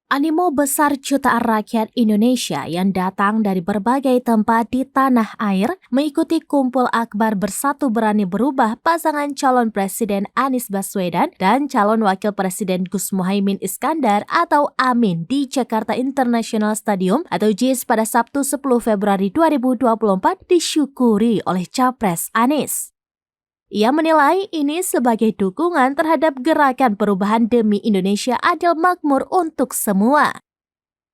Animo besar jutaan rakyat Indonesia yang datang dari berbagai tempat di tanah air mengikuti kumpul akbar Bersatu Berani Berubah pasangan calon Presiden Anies Baswedan dan calon Wakil Presiden Gus Muhaimin Iskandar atau Amin di Jakarta International Stadium atau JIS pada Sabtu 10 Februari 2024 disyukuri oleh Capres Anies. Ia menilai ini sebagai dukungan terhadap gerakan perubahan demi Indonesia adil makmur untuk semua.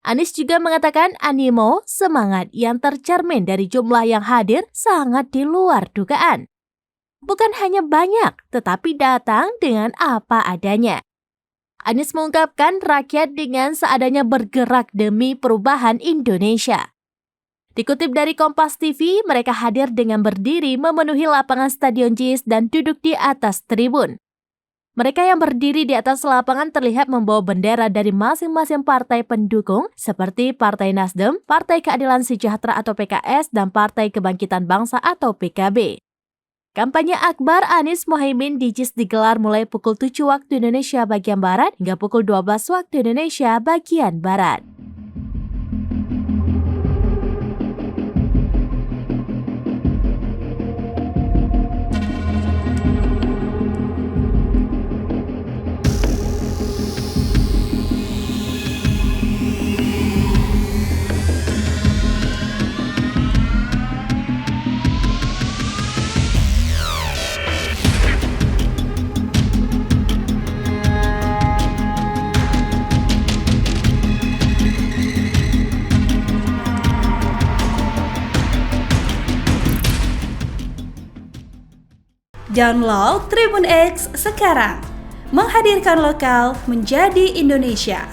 Anies juga mengatakan animo semangat yang tercermin dari jumlah yang hadir sangat di luar dugaan. Bukan hanya banyak, tetapi datang dengan apa adanya. Anies mengungkapkan rakyat dengan seadanya bergerak demi perubahan Indonesia. Dikutip dari Kompas TV, mereka hadir dengan berdiri memenuhi lapangan Stadion JIS dan duduk di atas tribun. Mereka yang berdiri di atas lapangan terlihat membawa bendera dari masing-masing partai pendukung seperti Partai Nasdem, Partai Keadilan Sejahtera atau PKS, dan Partai Kebangkitan Bangsa atau PKB. Kampanye Akbar Anies Muhaimin di JIS digelar mulai pukul 7 waktu Indonesia bagian Barat hingga pukul 12 waktu Indonesia bagian Barat. Download Tribun X sekarang, menghadirkan lokal menjadi Indonesia.